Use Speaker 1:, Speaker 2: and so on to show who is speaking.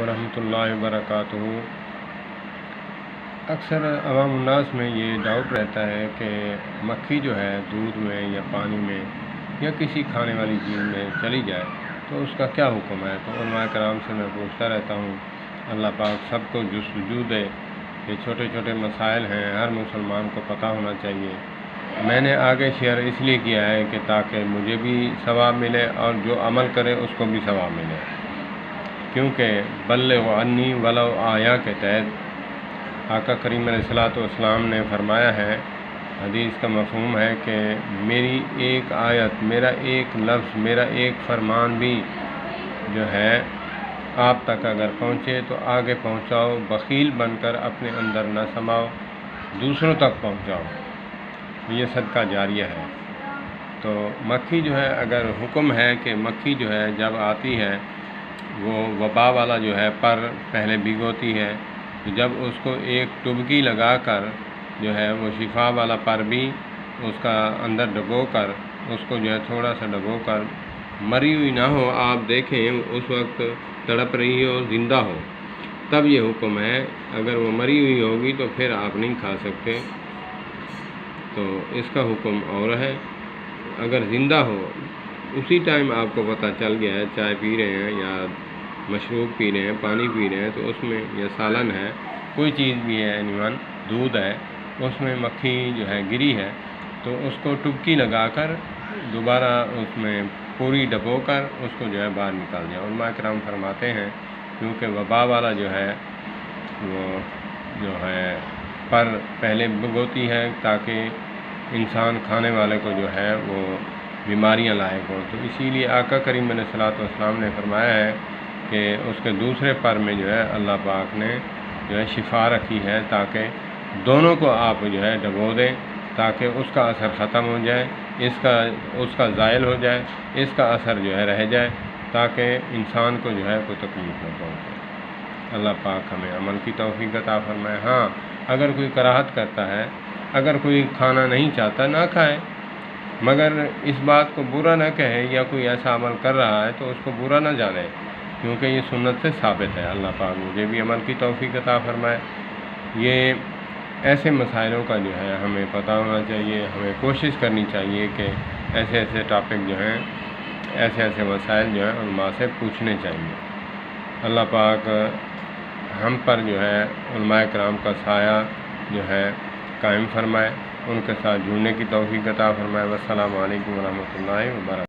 Speaker 1: ورحمۃ اللہ وبرکاتہ۔ اکثر عوام الناس میں یہ ڈاؤٹ رہتا ہے کہ مکھی جو ہے دودھ میں یا پانی میں یا کسی کھانے والی چیز میں چلی جائے تو اس کا کیا حکم ہے۔ تو علماء کرام سے میں پوچھتا رہتا ہوں، اللہ پاک سب کو جستجو دے۔ یہ چھوٹے چھوٹے مسائل ہیں، ہر مسلمان کو پتہ ہونا چاہیے۔ میں نے آگے شیئر اس لیے کیا ہے کہ تاکہ مجھے بھی ثواب ملے اور جو عمل کرے اس کو بھی ثواب ملے، کیونکہ بلغ عنی ولو آیا کے تحت آقا کریم علیہ الصلوۃ والسلام نے فرمایا ہے، حدیث کا مفہوم ہے کہ میری ایک آیت، میرا ایک لفظ، میرا ایک فرمان بھی جو ہے آپ تک اگر پہنچے تو آگے پہنچاؤ، بخیل بن کر اپنے اندر نہ سماؤ، دوسروں تک پہنچاؤ، یہ صدقہ جاریہ ہے۔ تو مکھی جو ہے، اگر حکم ہے کہ مکھی جو ہے جب آتی ہے وہ وبا والا جو ہے پر پہلے بھگوتی ہے، تو جب اس کو ایک ٹبکی لگا کر جو ہے وہ شفا والا پر بھی اس کا اندر ڈبو کر اس کو جو ہے تھوڑا سا ڈبو کر، مری ہوئی نہ ہو، آپ دیکھیں اس وقت تڑپ رہی ہو، زندہ ہو، تب یہ حکم ہے۔ اگر وہ مری ہوئی ہوگی تو پھر آپ نہیں کھا سکتے، تو اس کا حکم اور ہے۔ اگر زندہ ہو، اسی ٹائم آپ کو پتہ چل گیا ہے، چائے پی رہے ہیں یا مشروب پی رہے ہیں، پانی پی رہے ہیں، تو اس میں یا سالن ہے، کوئی چیز بھی ہے، اینیون دودھ ہے، اس میں مکھی جو ہے گری ہے، تو اس کو ٹبکی لگا کر دوبارہ اس میں پوری ڈبو کر اس کو جو ہے باہر نکال دیا۔ علماء کرام فرماتے ہیں کیونکہ وبا والا جو ہے وہ جو ہے پر پہلے بھگوتی ہے تاکہ انسان کھانے والے کو جو ہے وہ بیماریاں لاحق ہوں، تو اسی لیے آقا کریم علیہ الصلوۃ والسلام نے فرمایا ہے کہ اس کے دوسرے پر میں جو ہے اللہ پاک نے جو ہے شفا رکھی ہے، تاکہ دونوں کو آپ جو ہے ڈبو دیں تاکہ اس کا اثر ختم ہو جائے، اس کا زائل ہو جائے، اس کا اثر جو ہے رہ جائے، تاکہ انسان کو جو ہے کوئی تکلیف نہ پہنچے۔ اللہ پاک ہمیں عمل کی توفیق عطا فرمائے۔ ہاں، اگر کوئی کراہت کرتا ہے، اگر کوئی کھانا نہیں چاہتا، نہ کھائے، مگر اس بات کو برا نہ کہے، یا کوئی ایسا عمل کر رہا ہے تو اس کو برا نہ جانے، کیونکہ یہ سنت سے ثابت ہے۔ اللہ پاک مجھے بھی عمل کی توفیق عطا فرمائے۔ یہ ایسے مسائلوں کا جو ہے ہمیں پتہ ہونا چاہیے، ہمیں کوشش کرنی چاہیے کہ ایسے ایسے ٹاپک جو ہیں، ایسے ایسے مسائل جو ہیں علماء سے پوچھنے چاہیے۔ اللہ پاک ہم پر جو ہے علماء کرام کا سایہ جو ہے قائم فرمائے، ان کے ساتھ جڑنے کی توفیق عطا فرمائے۔ والسلام علیکم ورحمۃ اللہ وبرکاتہ۔